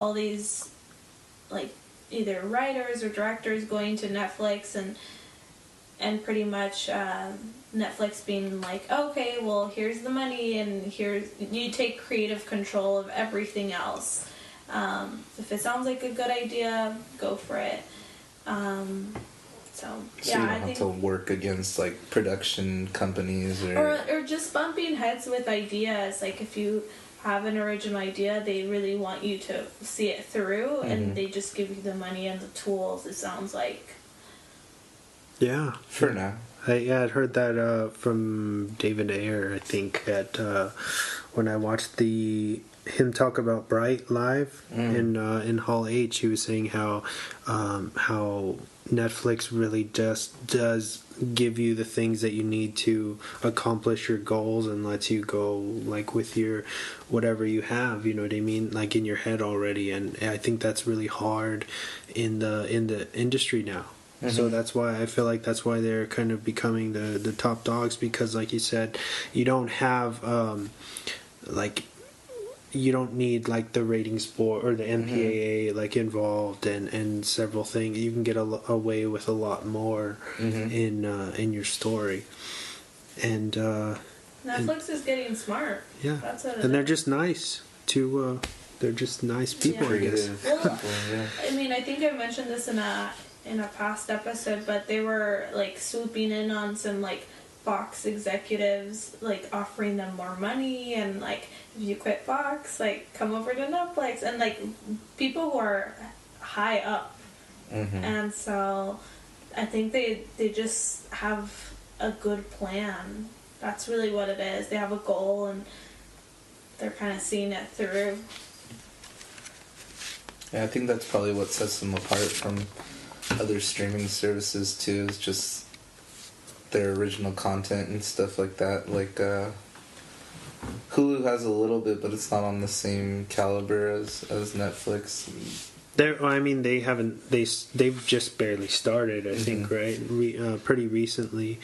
all these, like, either writers or directors going to Netflix and pretty much Netflix being like, okay, well, here's the money, and here's, you take creative control of everything else. If it sounds like a good idea, go for it. So you don't have to work against, like, production companies or just bumping heads with ideas. Like, if you have an original idea, they really want you to see it through, and they just give you the money and the tools, it sounds like. Yeah. For now. I'd heard that from David Ayer, I think, when I watched him talk about Bright live in Hall H. He was saying how Netflix really just does give you the things that you need to accomplish your goals and lets you go, like, with your whatever you have, you know what I mean, like, in your head already. And I think that's really hard in the industry now. So that's why I feel like that's why they're kind of becoming the top dogs, because, like you said, you don't have you don't need, like, the ratings board or the MPAA like involved and several things. You can get away with a lot more in your story. And Netflix is getting smart. Yeah, that's what and they're just nice to. They're just nice people, I guess. Well, I mean, I think I mentioned this in a past episode, but they were, like, swooping in on some, like, Fox executives, like, offering them more money, and, like, if you quit Fox, like, come over to Netflix, and, like, people who are high up. And so I think they just have a good plan. That's really what it is. They have a goal, and they're kind of seeing it through. Yeah, I think that's probably what sets them apart from other streaming services too, is just their original content and stuff like that. Like Hulu has a little bit, but it's not on the same caliber as Netflix. They've just barely started, I think, right? Pretty recently.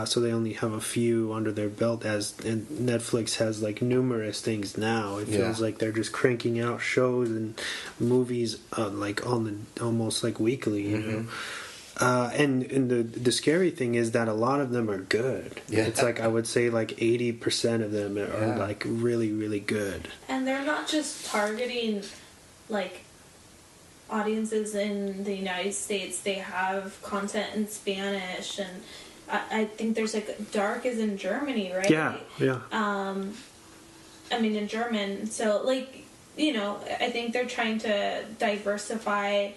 So they only have a few under their belt, and Netflix has, like, numerous things now. It feels like they're just cranking out shows and movies like almost like weekly, you know. And the scary thing is that a lot of them are good. Yeah. It's like, I would say, like, 80% of them are like really, really good. And they're not just targeting, like, audiences in the United States. They have content in Spanish, and I think there's, like, Dark is in Germany, right? Yeah. I mean, in German. So, like, you know, I think they're trying to diversify,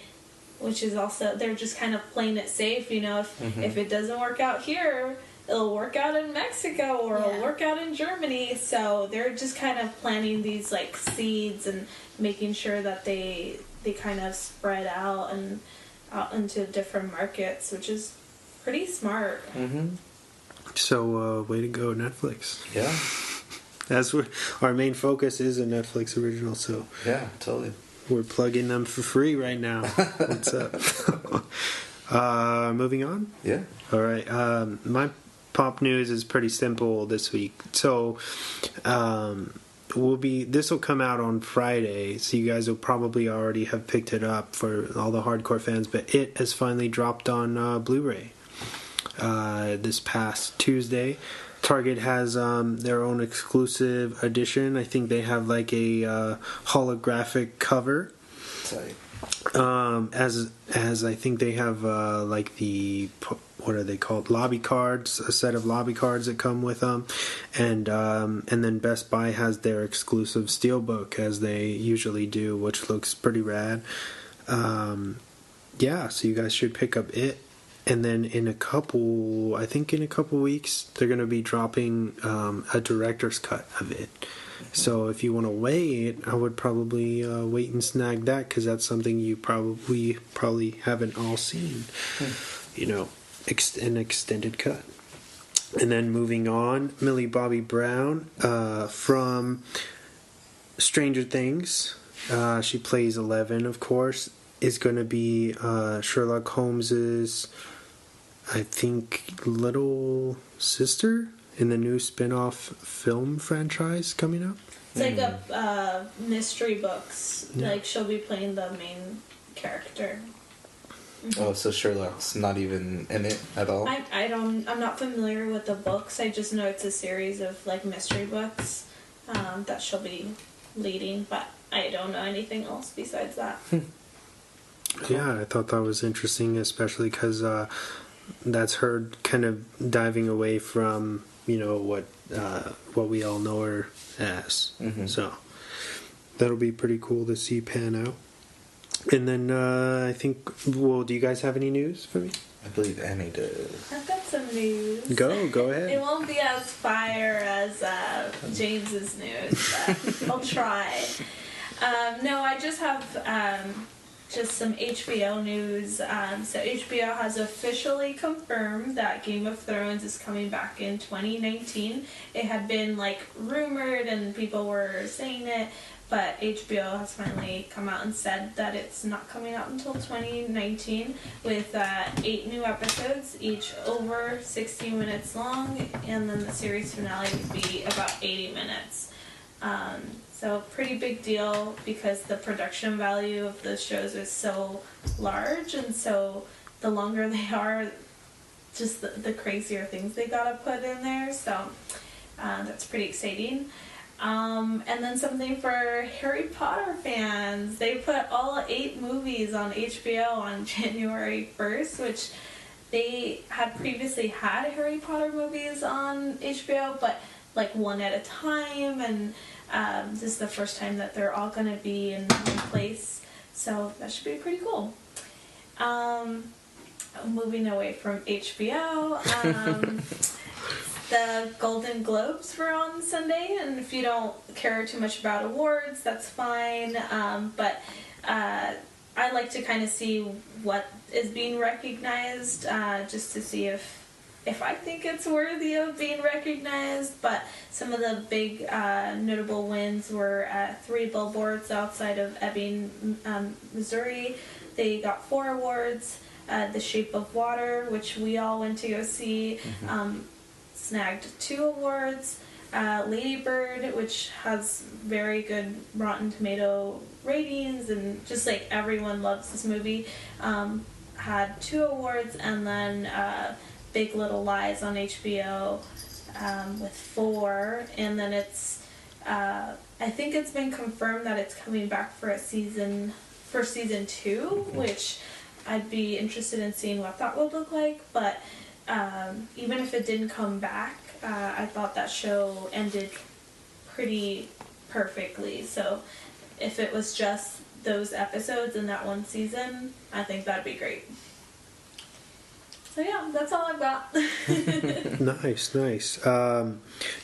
which is also, they're just kind of playing it safe, you know. If it doesn't work out here, it'll work out in Mexico, or it'll work out in Germany. So they're just kind of planting these, like, seeds and making sure that they kind of spread out and out into different markets, which is pretty smart. So, way to go, Netflix. Yeah. Our main focus is a Netflix original, so... Yeah, totally. We're plugging them for free right now. What's up? Moving on? Yeah. All right. My pop news is pretty simple this week. So, this will come out on Friday, so you guys will probably already have picked it up for all the hardcore fans, but it has finally dropped on Blu-ray this past Tuesday. Target has their own exclusive edition. I think they have, like, a holographic cover. Sorry. As I think they have like the, what are they called, lobby cards, a set of lobby cards that come with them, and then Best Buy has their exclusive steelbook, as they usually do, which looks pretty rad. Yeah, so you guys should pick up it. And then in a couple weeks, they're going to be dropping a director's cut of it. So if you want to wait, I would probably wait and snag that, because that's something you probably haven't all seen. You know, an extended cut. And then moving on, Millie Bobby Brown from Stranger Things. She plays 11, of course. Is going to be Sherlock Holmes's, I think, little sister in the new spin-off film franchise coming up. It's like a mystery books. Yeah. Like she'll be playing the main character. Oh, so Sherlock's not even in it at all? I'm not familiar with the books. I just know it's a series of like mystery books that she'll be leading, but I don't know anything else besides that. Yeah, I thought that was interesting, especially because that's her kind of diving away from what we all know her as. Mm-hmm. So that'll be pretty cool to see pan out. And then I think, do you guys have any news for me? I believe Annie does. I've got some news. Go It ahead. won't be as fire as James's news, but I'll try. No, I just have just some HBO news. So HBO has officially confirmed that Game of Thrones is coming back in 2019. It had been like rumored and people were saying it, but HBO has finally come out and said that it's not coming out until 2019 with 8 new episodes, each over 60 minutes long, and then the series finale would be about 80 minutes. So pretty big deal because the production value of the shows is so large, and so the longer they are, just the crazier things they gotta put in there. So that's pretty exciting. And then something for Harry Potter fans. They put all 8 movies on HBO on January 1st, which they had previously had Harry Potter movies on HBO, but like one at a time, and this is the first time that they're all going to be in one place, so that should be pretty cool. Moving away from HBO, the Golden Globes were on Sunday, and if you don't care too much about awards, that's fine, but I like to kind of see what is being recognized, just to see if I think it's worthy of being recognized. But some of the big notable wins were at 3 billboards outside of Ebbing, Missouri. They got 4 awards. The Shape of Water, which we all went to go see, snagged 2 awards. Lady Bird, which has very good Rotten Tomato ratings, and just like everyone loves this movie, had 2 awards, and then Big Little Lies on HBO with 4, and then it's I think it's been confirmed that it's coming back for season 2, which I'd be interested in seeing what that would look like. But even if it didn't come back, I thought that show ended pretty perfectly. So if it was just those episodes in that one season, I think that'd be great. So yeah, that's all I've got. Nice.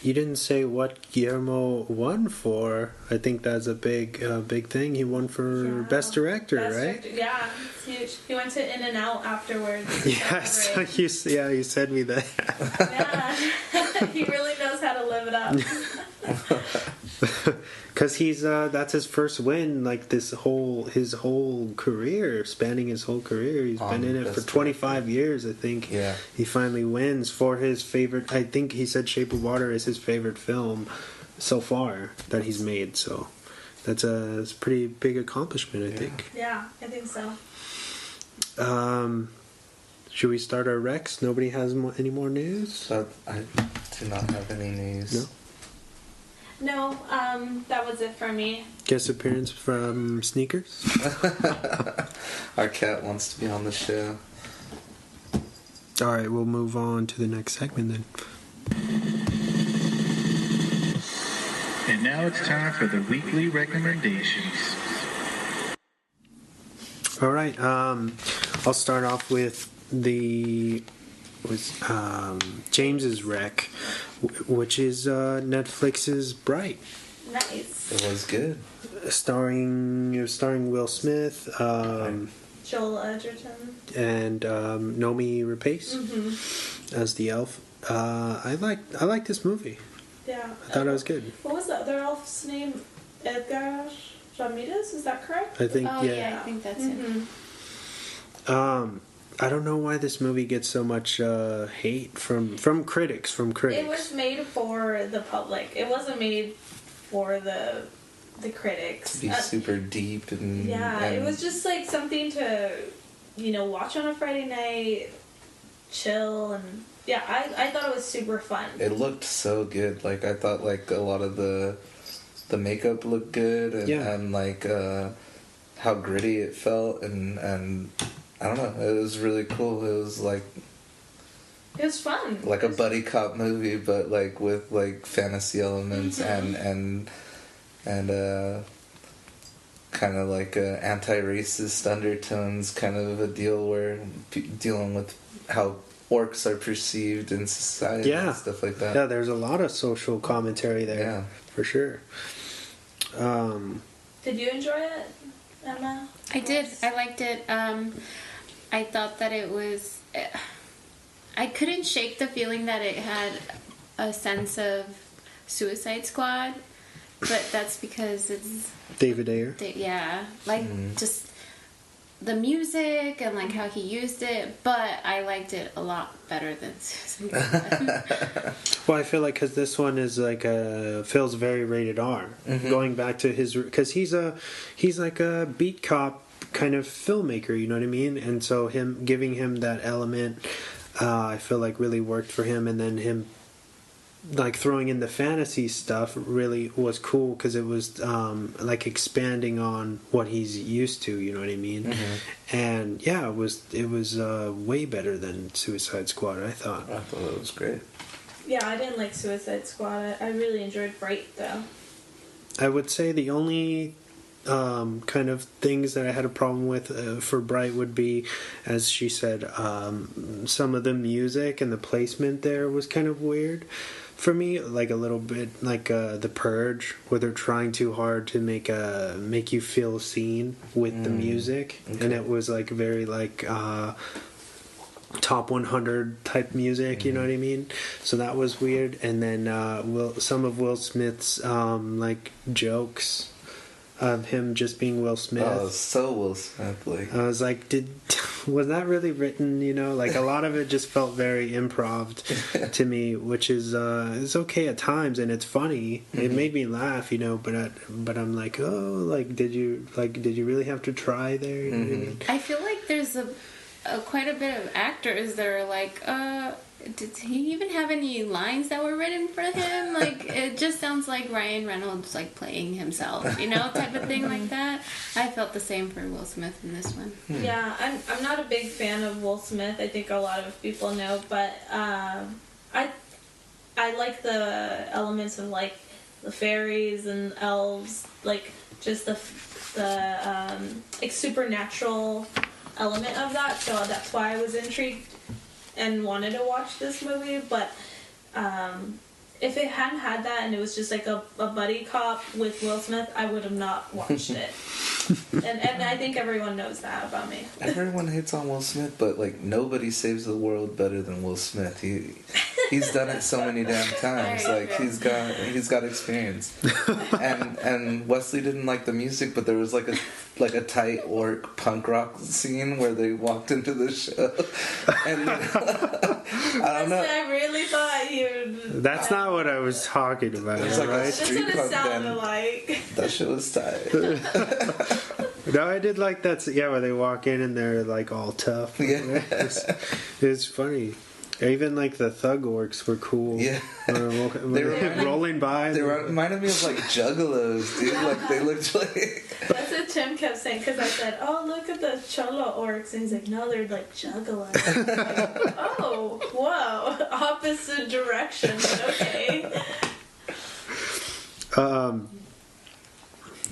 You didn't say what Guillermo won for. I think that's a big thing. He won for Best Director, right? Director. Yeah, it's huge. He went to In-N-Out afterwards. Yes, you said me that. Yeah, he really knows how to live it up. Because he's that's his first win, like his whole career, spanning his whole career. He's been in it for 25 years, I think. Yeah. He finally wins for his favorite. I think he said Shape of Water is his favorite film so far that he's made. So that's a pretty big accomplishment, I think. Yeah, I think so. Should we start our recs? Nobody has any more news? I do not have any news. No? No, that was it for me. Guest appearance from Sneakers? Our cat wants to be on the show. Alright, we'll move on to the next segment then. And now it's time for the weekly recommendations. Alright, I'll start off with James's rec, which is Netflix's Bright. Nice. It was good. Starring Will Smith, Joel Edgerton. and Nomi Rapace as the elf. I like this movie. Yeah. I thought it was good. What was the other elf's name? Edgar Ramirez, is that correct? I think I think that's it. I don't know why this movie gets so much hate from critics. It was made for the public. It wasn't made for the critics. Be super deep and it was just like something to, watch on a Friday night, chill, and I thought it was super fun. It looked so good. Like, I thought like a lot of the makeup looked good, and like how gritty it felt, and I don't know, it was really cool. It was like, it was fun, like a buddy cop movie, but like with like fantasy elements and kind of like anti-racist undertones, kind of a deal where dealing with how orcs are perceived in society and stuff like that. Yeah, there's a lot of social commentary there, for sure. Did you enjoy it, Emma? I did. I liked it. I thought that it was... I couldn't shake the feeling that it had a sense of Suicide Squad, but that's because it's... David Ayer. Just the music and like how he used it, but I liked it a lot better than Suicide Squad. Well, I feel like because this one is like feels very rated R. Going back to his, because he's like a beat cop kind of filmmaker, you know what I mean? And so him giving him that element, I feel like really worked for him, and then him like throwing in the fantasy stuff really was cool because it was like expanding on what he's used to, you know what I mean? And it was way better than Suicide Squad, I thought. I thought it was great. Yeah, I didn't like Suicide Squad. I really enjoyed Bright, though. I would say the only kind of things that I had a problem with for Bright would be, as she said, some of the music and the placement there was kind of weird for me, like a little bit like The Purge, where they're trying too hard to make you feel seen with the music, and it was like very like top 100 type music, you know what I mean? So that was weird. And then some of Will Smith's like jokes of him just being Will Smith. Oh, so Will Smith. Like, I was like, was that really written? Like a lot of it just felt very improv to me, which is it's okay at times and it's funny. It made me laugh, but I'm like, oh, like did you really have to try there? You know what I mean? I feel like there's quite a bit of actors that are like, did he even have any lines that were written for him? Like, it just sounds like Ryan Reynolds, like, playing himself, type of thing like that. I felt the same for Will Smith in this one. Yeah, I'm not a big fan of Will Smith. I think a lot of people know, but I like the elements of, like, the fairies and elves, like, just the like, supernatural element of that, so that's why I was intrigued and wanted to watch this movie. But if it hadn't had that and it was just like a buddy cop with Will Smith, I would have not watched it. and I think everyone knows that about me. Everyone hates on Will Smith, but like nobody saves the world better than Will Smith. He's done it so many damn times. Like he's got experience. And Wesley didn't like the music, but there was like a tight orc punk rock scene where they walked into the show. And I don't know. I really thought you'd... That's not what I was talking about. It's like right? a street That's what it punk sounded band. like. That shit was tight. No, I did like that. Yeah, where they walk in and they're like all tough. Yeah. It's funny. Even like the thug orcs were cool. Yeah. They were rolling by. They reminded me of like juggalos, dude. Like they looked like... That's what Tim kept saying, because I said, oh, look at the cholo orcs. And he's like, no, they're like juggalos. Like, oh, whoa. Opposite direction, but okay.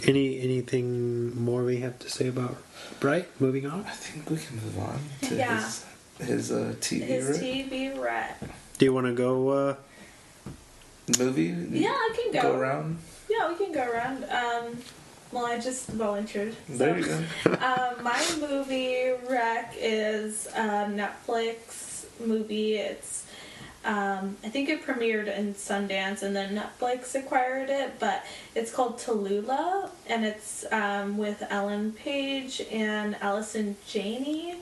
Anything more we have to say about Bright? Moving on. I think we can move on to Yeah. his TV His rep. TV rep. Do you want to go? Movie? Yeah, I can go. Go around? Yeah, we can go around. Well, I just volunteered. So. There you go. My movie rec is a Netflix movie. It's I think it premiered in Sundance and then Netflix acquired it, but it's called Tallulah, and it's with Ellen Page and Allison Janney,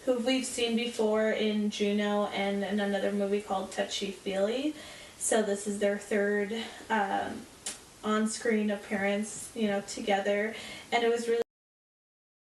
who we've seen before in Juno and in another movie called Touchy Feely. So this is their third on-screen appearance, together, and it was really